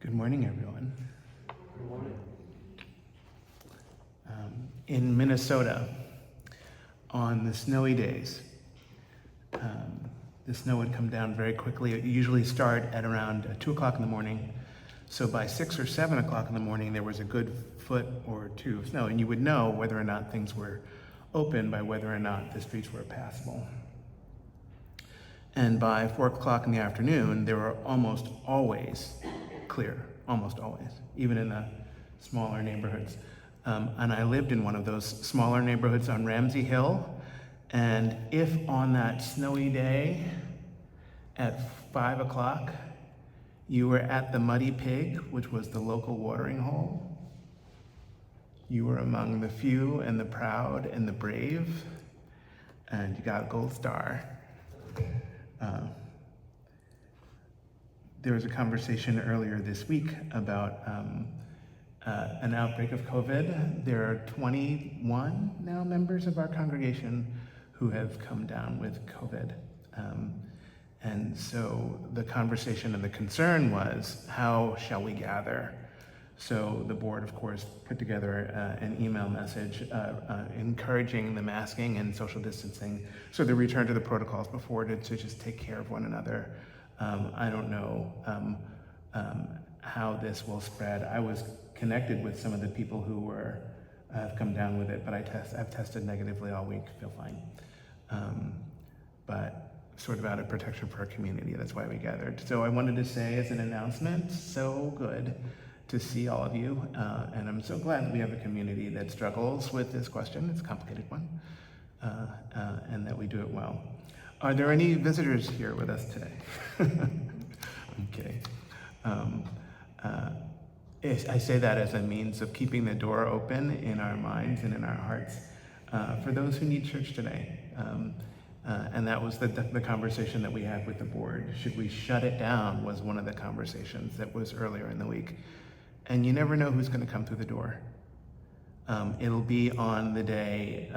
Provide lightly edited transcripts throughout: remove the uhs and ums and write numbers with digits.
Good morning, everyone. Good morning. In Minnesota, on the snowy days, the snow would come down very quickly. It usually start at around 2 o'clock in the morning. So by 6 or 7 o'clock in the morning, there was a good foot or two of snow, and you would know whether or not things were open by whether or not the streets were passable. And by 4 o'clock in the afternoon, they were almost always clear, almost always, even in the smaller neighborhoods. And I lived in one of those smaller neighborhoods on Ramsey Hill. And if on that snowy day at 5 o'clock, you were at the Muddy Pig, which was the local watering hole, you were among the few and the proud and the brave, and you got a gold star. There was a conversation earlier this week about an outbreak of COVID. There are 21 now members of our congregation who have come down with COVID. And so the conversation and the concern was, how shall we gather? So the board, of course, put together an email message encouraging the masking and social distancing. So the return to the protocols before to just take care of one another. I don't know how this will spread. I was connected with some of the people who have come down with it, but I've tested negatively all week, feel fine. But sort of out of protection for our community, that's why we gathered. So I wanted to say as an announcement, so good to see all of you, and I'm so glad that we have a community that struggles with this question. It's a complicated one, and that we do it well. Are there any visitors here with us today? Okay. I say that as a means of keeping the door open in our minds and in our hearts for those who need church today. And that was the conversation that we had with the board. Should we shut it down was one of the conversations that was earlier in the week. And you never know who's going to come through the door. It'll be on the day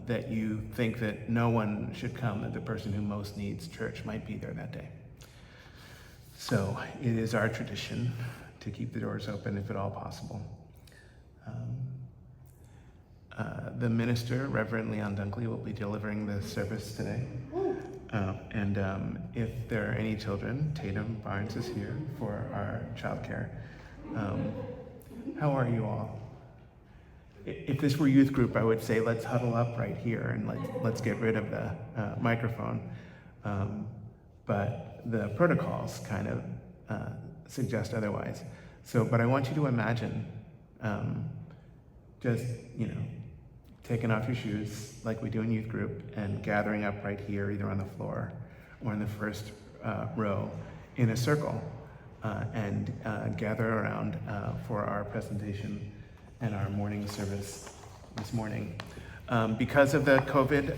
that you think that no one should come, that the person who most needs church might be there that day. So it is our tradition to keep the doors open if at all possible. The minister, Reverend Leon Dunkley, will be delivering the service today. And if there are any children, Tatum Barnes is here for our childcare. How are you all? If this were youth group, I would say let's huddle up right here and let's get rid of the microphone. But the protocols kind of suggest otherwise. But I want you to imagine just, taking off your shoes like we do in youth group and gathering up right here, either on the floor or in the first row in a circle and gather around for our presentation and our morning service this morning. Because of the COVID,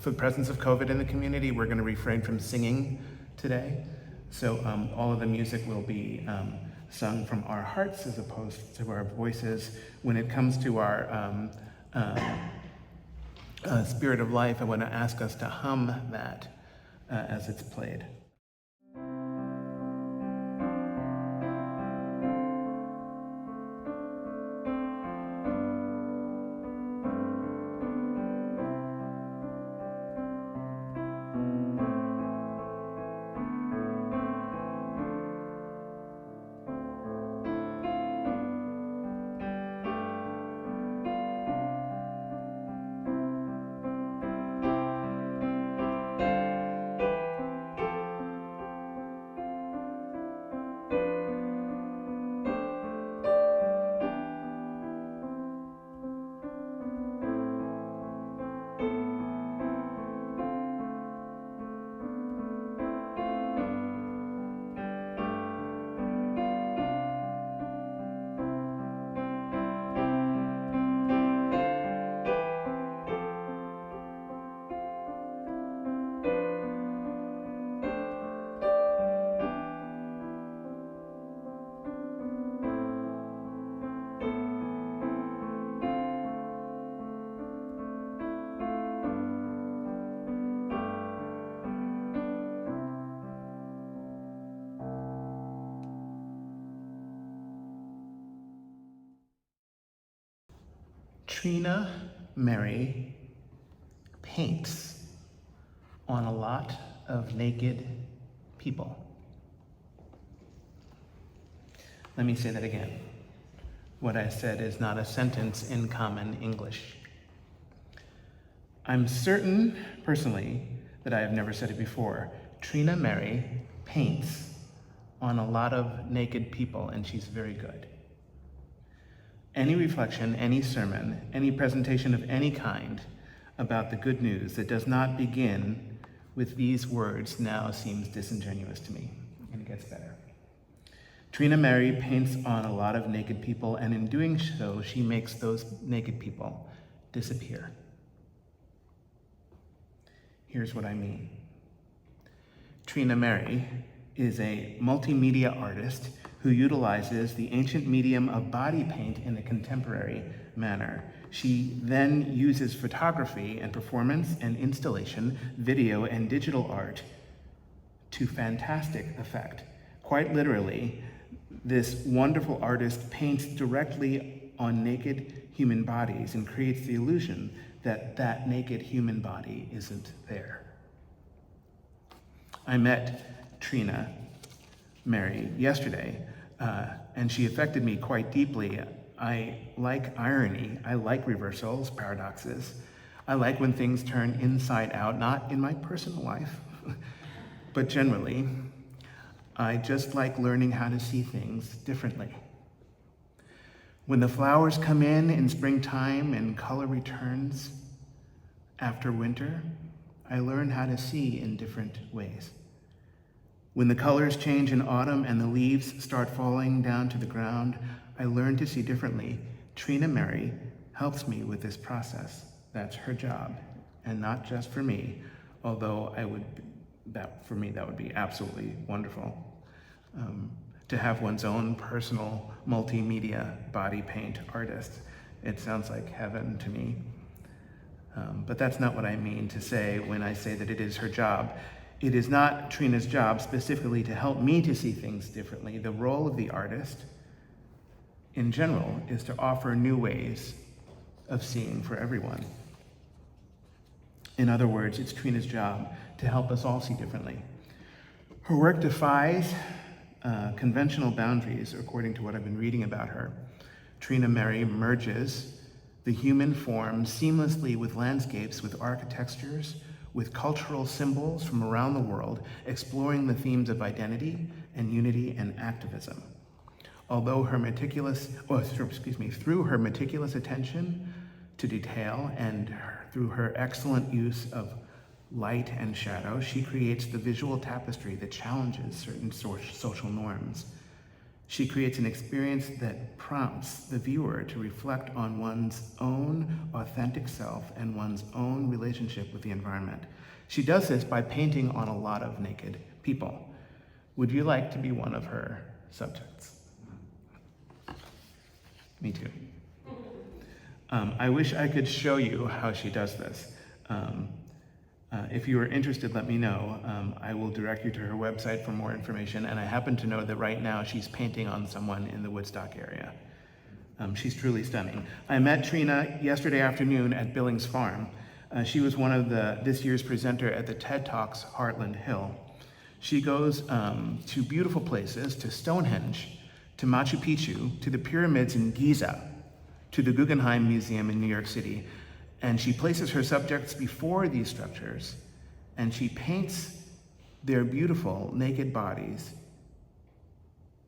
the presence of COVID in the community, we're going to refrain from singing today. So all of the music will be sung from our hearts as opposed to our voices. When it comes to our Spirit of Life, I want to ask us to hum that as it's played. Trina Mary paints on a lot of naked people. Let me say that again. What I said is not a sentence in common English. I'm certain, personally, that I have never said it before. Trina Mary paints on a lot of naked people, and she's very good. Any reflection, any sermon, any presentation of any kind about the good news that does not begin with these words now seems disingenuous to me, and it gets better. Trina Mary paints on a lot of naked people, and in doing so, she makes those naked people disappear. Here's what I mean. Trina Mary is a multimedia artist who utilizes the ancient medium of body paint in a contemporary manner. She then uses photography and performance and installation, video and digital art to fantastic effect. Quite literally, this wonderful artist paints directly on naked human bodies and creates the illusion that that naked human body isn't there. I met Trina Mary yesterday, and she affected me quite deeply. I like irony. I like reversals, paradoxes. I like when things turn inside out, not in my personal life, but generally. I just like learning how to see things differently. When the flowers come in springtime and color returns after winter, I learn how to see in different ways. When the colors change in autumn and the leaves start falling down to the ground, I learn to see differently. Trina Mary helps me with this process. That's her job, and not just for me, although for me that would be absolutely wonderful. To have one's own personal multimedia body paint artist. It sounds like heaven to me. But that's not what I mean to say when I say that it is her job. It is not Trina's job specifically to help me to see things differently. The role of the artist, in general, is to offer new ways of seeing for everyone. In other words, it's Trina's job to help us all see differently. Her work defies conventional boundaries, according to what I've been reading about her. Trina Mary merges the human form seamlessly with landscapes, with architectures, with cultural symbols from around the world, exploring the themes of identity and unity and activism. Although through her meticulous attention to detail and through her excellent use of light and shadow, she creates the visual tapestry that challenges certain social norms. She creates an experience that prompts the viewer to reflect on one's own authentic self and one's own relationship with the environment. She does this by painting on a lot of naked people. Would you like to be one of her subjects? Me too. I wish I could show you how she does this. If you are interested, let me know. I will direct you to her website for more information, and I happen to know that right now she's painting on someone in the Woodstock area. She's truly stunning. I met Trina yesterday afternoon at Billings Farm. She was one of this year's presenter at the TED Talks Heartland Hill. She goes to beautiful places, to Stonehenge, to Machu Picchu, to the pyramids in Giza, to the Guggenheim Museum in New York City, and she places her subjects before these structures, and she paints their beautiful naked bodies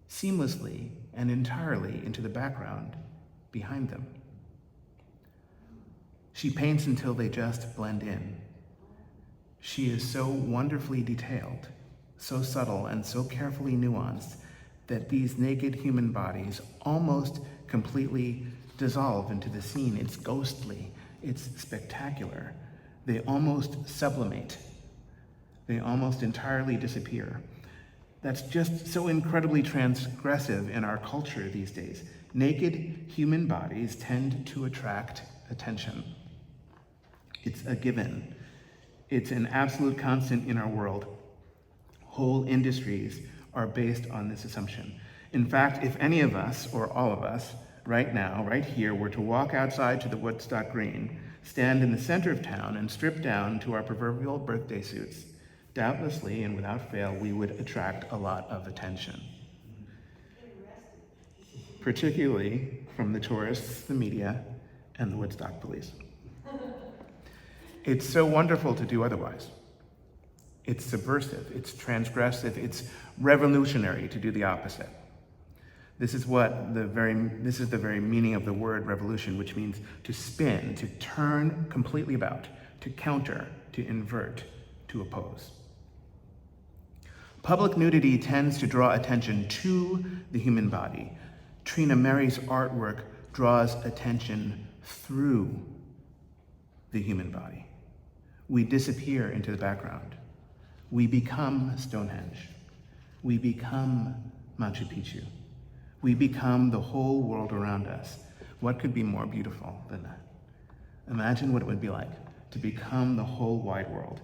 seamlessly and entirely into the background behind them. She paints until they just blend in. She is so wonderfully detailed, so subtle and so carefully nuanced that these naked human bodies almost completely dissolve into the scene. It's ghostly. It's spectacular. They almost sublimate. They almost entirely disappear. That's just so incredibly transgressive in our culture these days. Naked human bodies tend to attract attention. It's a given. It's an absolute constant in our world. Whole industries are based on this assumption. In fact, if any of us, or all of us, right now, right here, were to walk outside to the Woodstock Green, stand in the center of town, and strip down to our proverbial birthday suits, doubtlessly and without fail, we would attract a lot of attention, particularly from the tourists, the media, and the Woodstock police. It's so wonderful to do otherwise. It's subversive, it's transgressive, it's revolutionary to do the opposite. This is the very meaning of the word revolution, which means to spin, to turn completely about, to counter, to invert, to oppose. Public nudity tends to draw attention to the human body. Trina Mary's artwork draws attention through the human body. We disappear into the background. We become Stonehenge. We become Machu Picchu. We become the whole world around us. What could be more beautiful than that? Imagine what it would be like to become the whole wide world,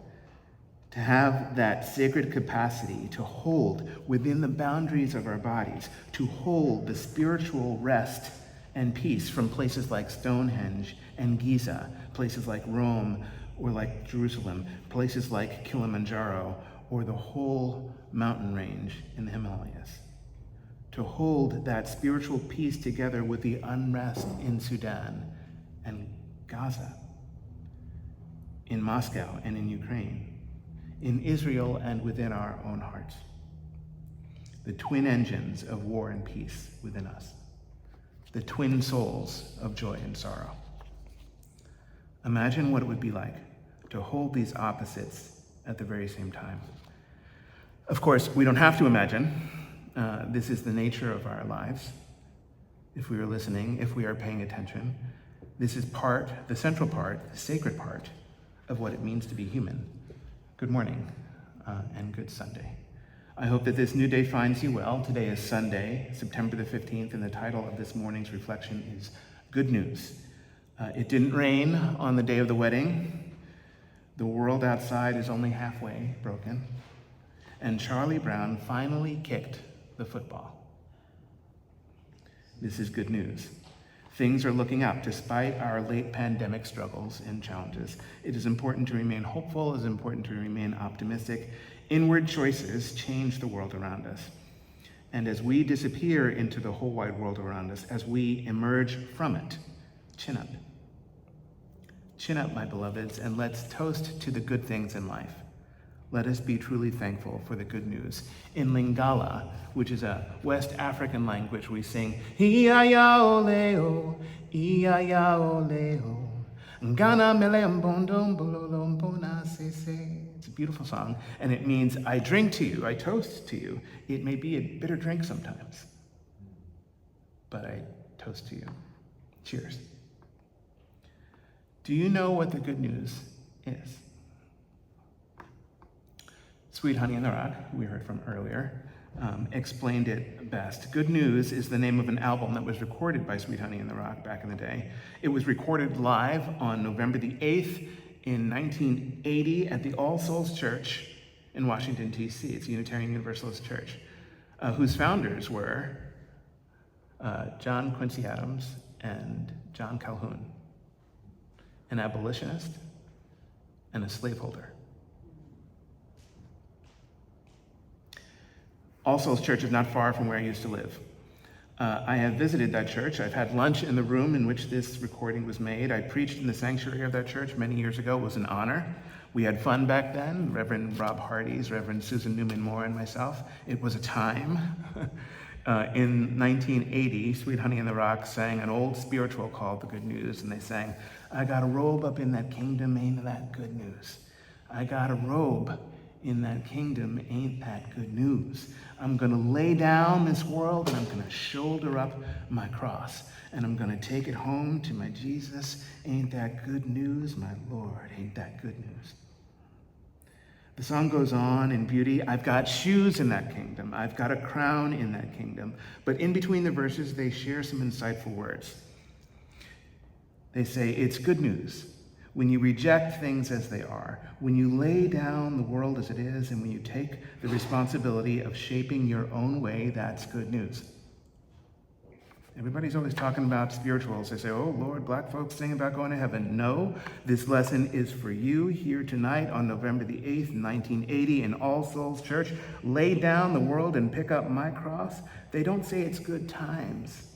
to have that sacred capacity to hold within the boundaries of our bodies, to hold the spiritual rest and peace from places like Stonehenge and Giza, places like Rome or like Jerusalem, places like Kilimanjaro, or the whole mountain range in the Himalayas. To hold that spiritual peace together with the unrest in Sudan and Gaza, in Moscow and in Ukraine, in Israel and within our own hearts. The twin engines of war and peace within us. The twin souls of joy and sorrow. Imagine what it would be like to hold these opposites at the very same time. Of course, we don't have to imagine. This is the nature of our lives. If we are listening, if we are paying attention, this is the central part, the sacred part of what it means to be human. Good morning and good Sunday. I hope that this new day finds you well. Today is Sunday, September the 15th, and the title of this morning's reflection is Good News. It didn't rain on the day of the wedding. The world outside is only halfway broken. And Charlie Brown finally kicked the football. This is good news. Things are looking up despite our late pandemic struggles and challenges. It is important to remain hopeful. It is important to remain optimistic. Inward choices change the world around us. And as we disappear into the whole wide world around us, as we emerge from it, chin up. Chin up, my beloveds, and let's toast to the good things in life. Let us be truly thankful for the good news. In Lingala, which is a West African language, we sing, Iya-ya-o-le-o, Iya-ya-o-le-o, Ngana mele-mbondom bololombona se-se. It's a beautiful song, and it means, I drink to you, I toast to you. It may be a bitter drink sometimes, but I toast to you. Cheers. Do you know what the good news is? Sweet Honey in the Rock, who we heard from earlier, explained it best. Good News is the name of an album that was recorded by Sweet Honey in the Rock back in the day. It was recorded live on November the 8th in 1980 at the All Souls Church in Washington, D.C. It's a Unitarian Universalist church, whose founders were John Quincy Adams and John Calhoun, an abolitionist and a slaveholder. All Souls Church is not far from where I used to live. I have visited that church. I've had lunch in the room in which this recording was made. I preached in the sanctuary of that church many years ago. It was an honor. We had fun back then, Reverend Rob Hardy's, Reverend Susan Newman Moore, and myself. It was a time. In 1980, Sweet Honey in the Rock sang an old spiritual called The Good News, and they sang, I got a robe up in that kingdom, ain't that good news? I got a robe in that kingdom, ain't that good news? I'm gonna lay down this world and I'm gonna shoulder up my cross and I'm gonna take it home to my Jesus. Ain't that good news, my Lord? Ain't that good news? The song goes on in beauty. I've got shoes in that kingdom. I've got a crown in that kingdom. But in between the verses, they share some insightful words. They say, it's good news when you reject things as they are, when you lay down the world as it is, and when you take the responsibility of shaping your own way. That's good news. Everybody's always talking about spirituals. They say, oh Lord, black folks sing about going to heaven. No, this lesson is for you here tonight on November the 8th, 1980 in All Souls Church. Lay down the world and pick up my cross. They don't say it's good times.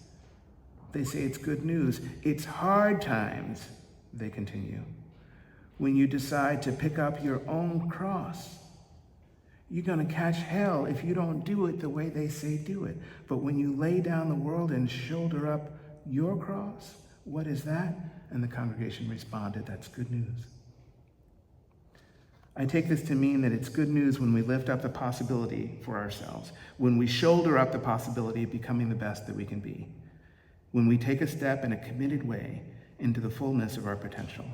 They say it's good news. It's hard times, they continue. When you decide to pick up your own cross, you're going to catch hell if you don't do it the way they say do it. But when you lay down the world and shoulder up your cross, what is that? And the congregation responded, that's good news. I take this to mean that it's good news when we lift up the possibility for ourselves, when we shoulder up the possibility of becoming the best that we can be, when we take a step in a committed way into the fullness of our potential.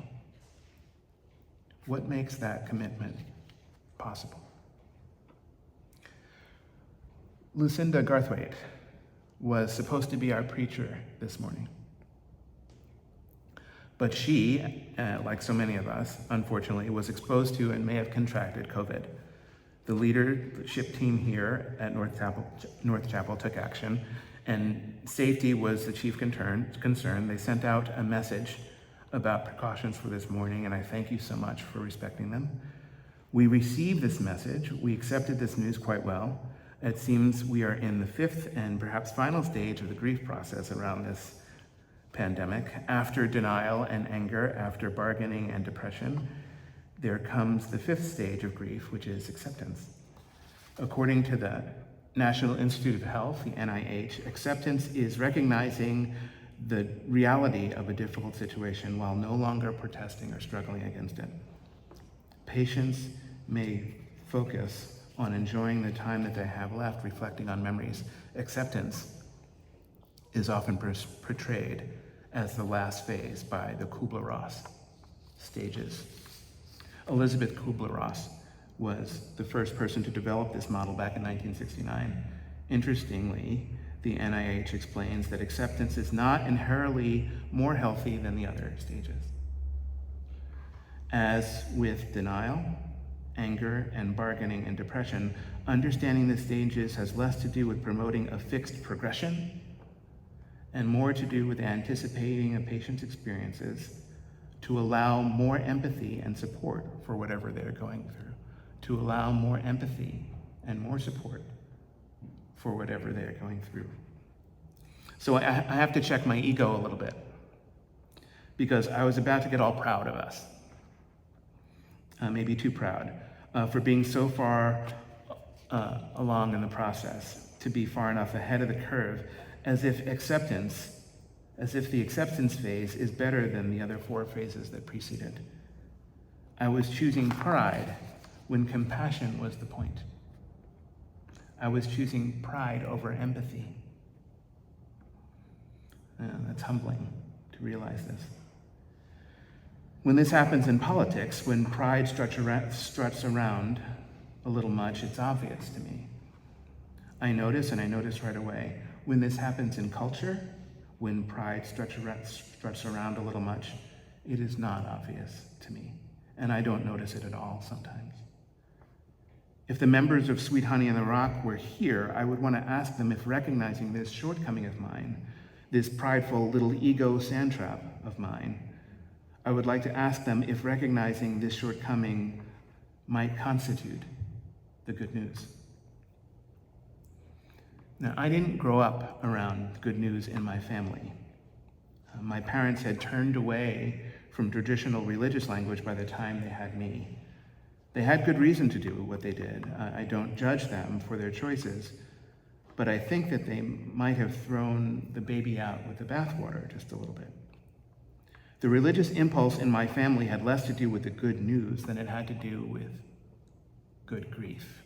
What makes that commitment possible? Lucinda Garthwaite was supposed to be our preacher this morning. But she, like so many of us, unfortunately, was exposed to and may have contracted COVID. The leadership team here at North Chapel took action, and safety was the chief concern. They sent out a message about precautions for this morning, and I thank you so much for respecting them. We received this message. We accepted this news quite well. It seems we are in the fifth and perhaps final stage of the grief process around this pandemic. After denial and anger, after bargaining and depression, there comes the fifth stage of grief, which is acceptance. According to the National Institute of Health, the NIH, acceptance is recognizing the reality of a difficult situation while no longer protesting or struggling against it. Patients may focus on enjoying the time that they have left, reflecting on memories. Acceptance is often portrayed as the last phase by the Kubler-Ross stages. Elizabeth Kubler-Ross was the first person to develop this model back in 1969. Interestingly, the NIH explains that acceptance is not inherently more healthy than the other stages. As with denial, anger, and bargaining and depression, understanding the stages has less to do with promoting a fixed progression and more to do with anticipating a patient's experiences to allow more empathy and support for whatever they're going through, to allow more empathy and more support for whatever they're going through. So I have to check my ego a little bit, because I was about to get all proud of us, maybe too proud, for being so far along in the process, to be far enough ahead of the curve, as if the acceptance phase is better than the other four phases that preceded. I was choosing pride when compassion was the point. I was choosing pride over empathy. That's humbling to realize this. When this happens in politics, when pride struts around a little much, it's obvious to me. I notice right away. When this happens in culture, when pride struts around a little much, it is not obvious to me, and I don't notice it at all sometimes. If the members of Sweet Honey in the Rock were here, I would want to ask them if recognizing this shortcoming of mine, this prideful little ego sand trap of mine, I would like to ask them if recognizing this shortcoming might constitute the good news. Now, I didn't grow up around good news in my family. My parents had turned away from traditional religious language by the time they had me. They had good reason to do what they did. I don't judge them for their choices, but I think that they might have thrown the baby out with the bathwater just a little bit. The religious impulse in my family had less to do with the good news than it had to do with good grief.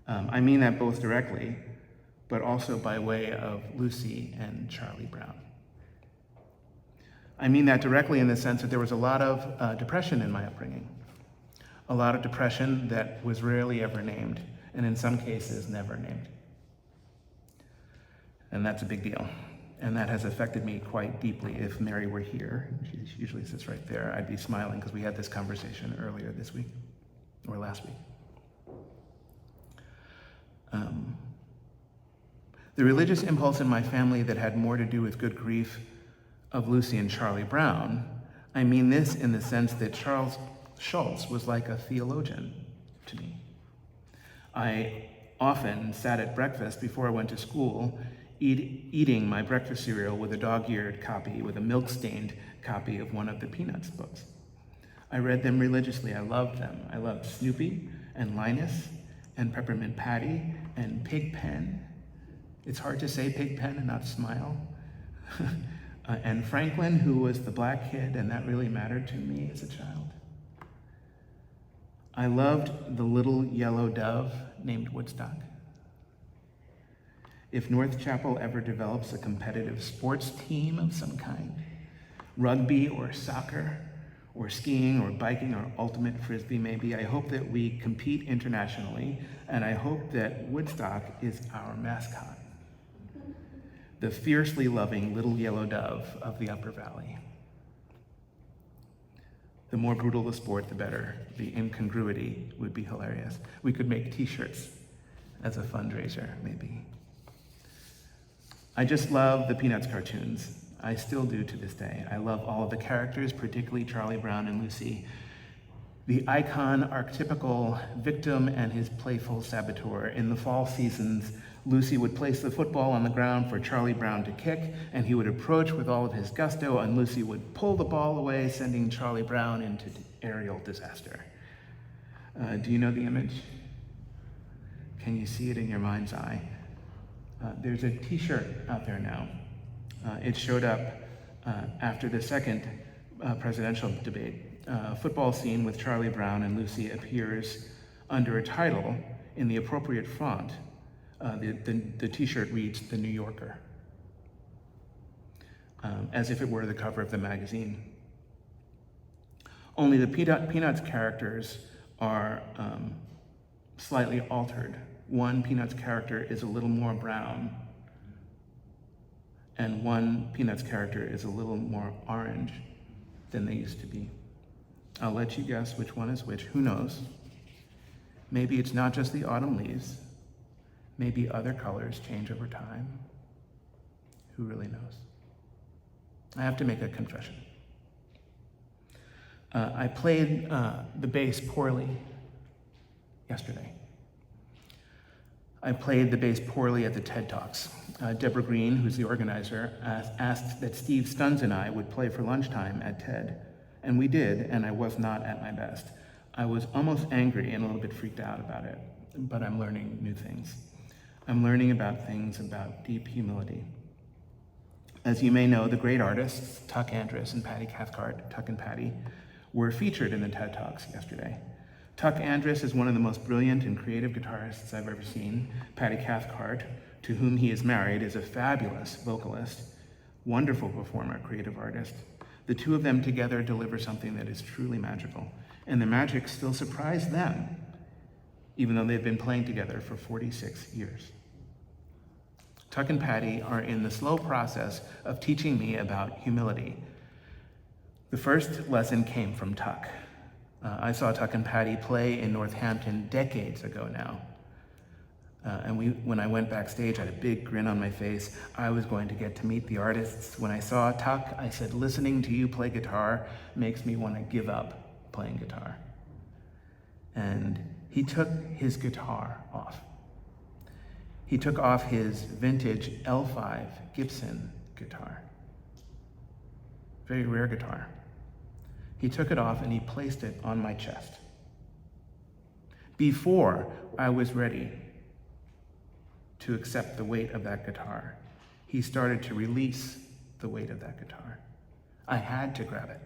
I mean that both directly, but also by way of Lucy and Charlie Brown. I mean that directly in the sense that there was a lot of depression in my upbringing, a lot of depression that was rarely ever named, and in some cases never named. And that's a big deal. And that has affected me quite deeply. If Mary were here, she usually sits right there, I'd be smiling because we had this conversation earlier this week, or last week. The religious impulse in my family that had more to do with good grief of Lucy and Charlie Brown, I mean this in the sense that Charles Schulz was like a theologian to me. I often sat at breakfast before I went to school, eating my breakfast cereal with a dog-eared copy, with a milk-stained copy of one of the Peanuts books. I read them religiously. I loved them. I loved Snoopy and Linus and Peppermint Patty and Pigpen. It's hard to say Pigpen and not smile. And Franklin, who was the black kid, and that really mattered to me as a child. I loved the little yellow dove named Woodstock. If North Chapel ever develops a competitive sports team of some kind, rugby or soccer or skiing or biking or ultimate frisbee maybe, I hope that we compete internationally, and I hope that Woodstock is our mascot. The fiercely loving little yellow dove of the Upper Valley. The more brutal the sport, the better. The incongruity would be hilarious. We could make t-shirts as a fundraiser, maybe. I just love the Peanuts cartoons. I still do to this day. I love all of the characters, particularly Charlie Brown and Lucy. The icon, archetypical victim and his playful saboteur. In the fall seasons, Lucy would place the football on the ground for Charlie Brown to kick, and he would approach with all of his gusto, and Lucy would pull the ball away, sending Charlie Brown into aerial disaster. Do you know the image? Can you see it in your mind's eye? There's a t-shirt out there now. It showed up after the second presidential debate. Football scene with Charlie Brown and Lucy appears under a title in the appropriate font. The t-shirt reads The New Yorker, as if it were the cover of the magazine. Only the Peanuts characters are slightly altered. One Peanuts character is a little more brown, and one Peanuts character is a little more orange than they used to be. I'll let you guess which one is which. Who knows? Maybe it's not just the autumn leaves. Maybe other colors change over time. Who really knows? I have to make a confession. I played the bass poorly yesterday. I played the bass poorly at the TED Talks. Deborah Green, who's the organizer, asked that Steve Stuns and I would play for lunchtime at TED. And we did, and I was not at my best. I was almost angry and a little bit freaked out about it, but I'm learning new things. I'm learning about things about deep humility. As you may know, the great artists, Tuck Andress and Patty Cathcart, Tuck and Patty, were featured in the TED Talks yesterday. Tuck Andress is one of the most brilliant and creative guitarists I've ever seen. Patty Cathcart, to whom he is married, is a fabulous vocalist, wonderful performer, creative artist. The two of them together deliver something that is truly magical, and the magic still surprised them, even though they've been playing together for 46 years. Tuck and Patty are in the slow process of teaching me about humility. The first lesson came from Tuck. I saw Tuck and Patty play in Northampton decades ago now. When I went backstage, I had a big grin on my face. I was going to get to meet the artists. When I saw Tuck, I said, listening to you play guitar makes me want to give up playing guitar. And he took his guitar off. He took off his vintage L5 Gibson guitar. Very rare guitar. He took it off and he placed it on my chest. Before I was ready to accept the weight of that guitar, he started to release the weight of that guitar. I had to grab it.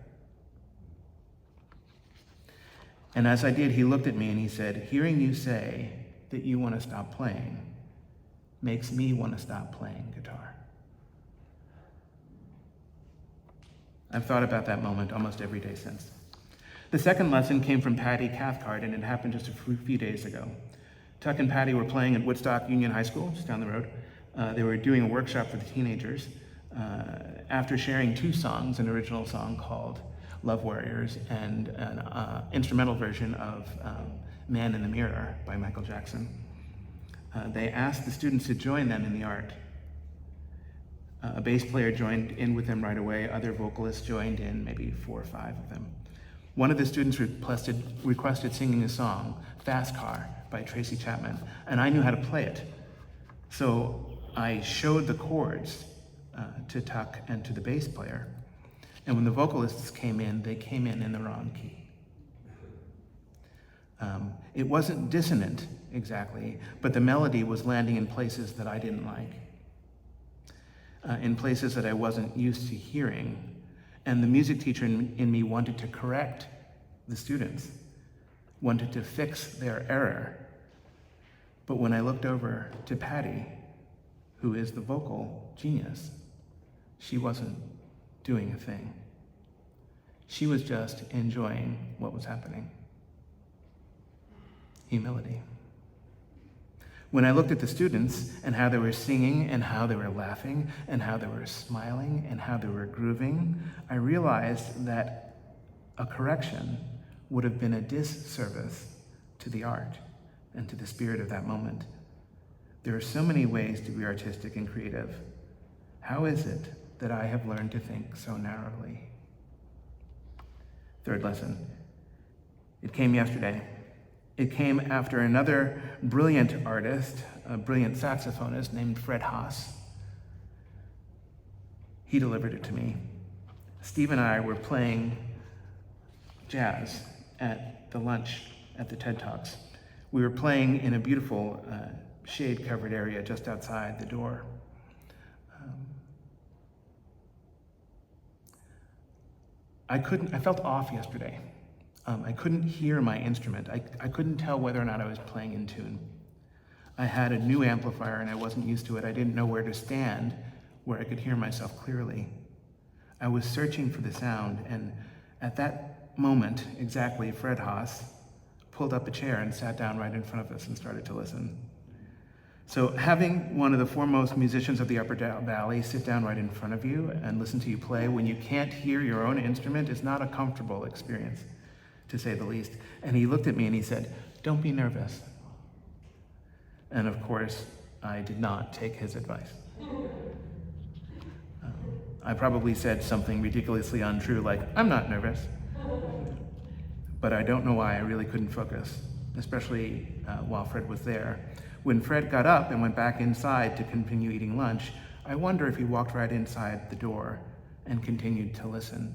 And as I did, he looked at me and he said, hearing you say that you want to stop playing makes me want to stop playing guitar. I've thought about that moment almost every day since. The second lesson came from Patty Cathcart, and it happened just a few days ago. Tuck and Patty were playing at Woodstock Union High School, just down the road. They were doing a workshop for the teenagers. After sharing two songs, an original song called Love Warriors and an instrumental version of Man in the Mirror by Michael Jackson, They asked the students to join them in the art. A bass player joined in with them right away. Other vocalists joined in, maybe 4 or 5 of them. One of the students requested singing a song, Fast Car by Tracy Chapman, and I knew how to play it. So I showed the chords to Tuck and to the bass player. And when the vocalists came in, they came in the wrong key. It wasn't dissonant exactly, but the melody was landing in places that I didn't like, in places that I wasn't used to hearing. And the music teacher in me wanted to correct the students, wanted to fix their error. But when I looked over to Patty, who is the vocal genius, she wasn't doing a thing. She was just enjoying what was happening. Humility. When I looked at the students and how they were singing and how they were laughing and how they were smiling and how they were grooving, I realized that a correction would have been a disservice to the art and to the spirit of that moment. There are so many ways to be artistic and creative. How is it that I have learned to think so narrowly? Third lesson. It came yesterday. It came after another brilliant artist, a brilliant saxophonist named Fred Haas. He delivered it to me. Steve and I were playing jazz at the lunch at the TED Talks. We were playing in a beautiful shade-covered area just outside the door. I felt off yesterday. I couldn't hear my instrument. I couldn't tell whether or not I was playing in tune. I had a new amplifier and I wasn't used to it. I didn't know where to stand where I could hear myself clearly. I was searching for the sound, and at that moment, exactly, Fred Haas pulled up a chair and sat down right in front of us and started to listen. So having one of the foremost musicians of the Upper Valley sit down right in front of you and listen to you play when you can't hear your own instrument is not a comfortable experience, to say the least. And he looked at me and he said, "Don't be nervous." And of course, I did not take his advice. I probably said something ridiculously untrue like, "I'm not nervous." But I don't know why I really couldn't focus, especially while Fred was there. When Fred got up and went back inside to continue eating lunch, I wonder if he walked right inside the door and continued to listen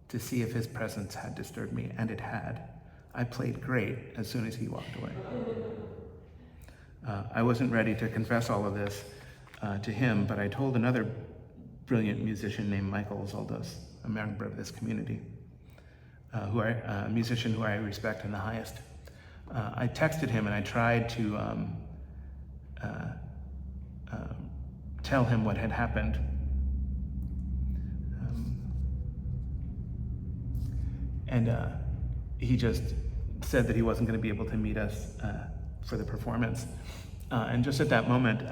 to see if his presence had disturbed me, and it had. I played great as soon as he walked away. I wasn't ready to confess all of this to him, but I told another brilliant musician named Michael Zoldos, a member of this community, a musician who I respect in the highest. I texted him and I tried to tell him what had happened. And he just said that he wasn't going to be able to meet us for the performance. And just at that moment,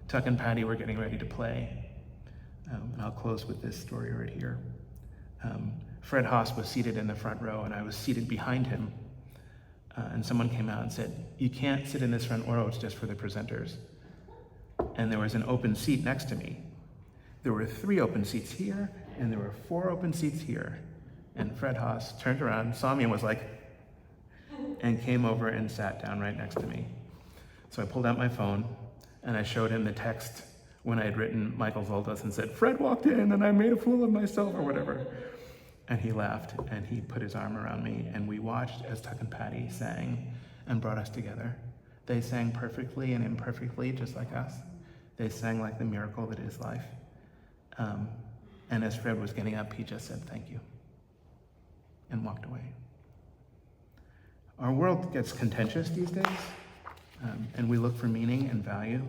Tuck and Patty were getting ready to play. And I'll close with this story right here. Fred Haas was seated in the front row and I was seated behind him. And someone came out and said, "You can't sit in this front row, it's just for the presenters." And there was an open seat next to me. There were 3 open seats here, and there were 4 open seats here. And Fred Haas turned around, saw me and was like, and came over and sat down right next to me. So I pulled out my phone and I showed him the text when I had written Michael Zoldos and said, "Fred walked in and I made a fool of myself," or whatever. And he laughed and he put his arm around me and we watched as Tuck and Patty sang and brought us together. They sang perfectly and imperfectly, just like us. They sang like the miracle that is life. And as Fred was getting up, he just said, "Thank you," and walked away. Our world gets contentious these days, and we look for meaning and value,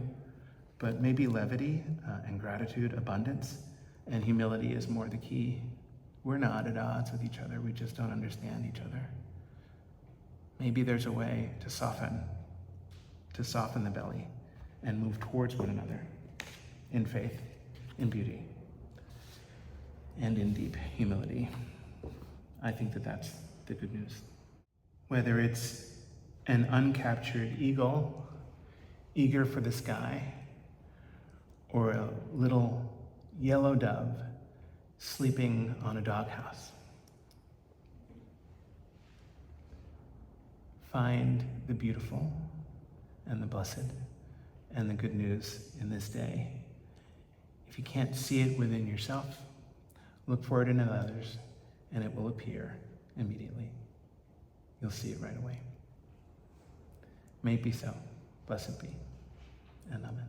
but maybe levity and gratitude, abundance, and humility is more the key. We're not at odds with each other, we just don't understand each other. Maybe there's a way to soften the belly and move towards one another in faith, in beauty, and in deep humility. I think that that's the good news. Whether it's an uncaptured eagle eager for the sky, or a little yellow dove sleeping on a doghouse. Find the beautiful and the blessed and the good news in this day. If you can't see it within yourself, look for it in others, and it will appear immediately. You'll see it right away. May it be so. Blessed be, and amen.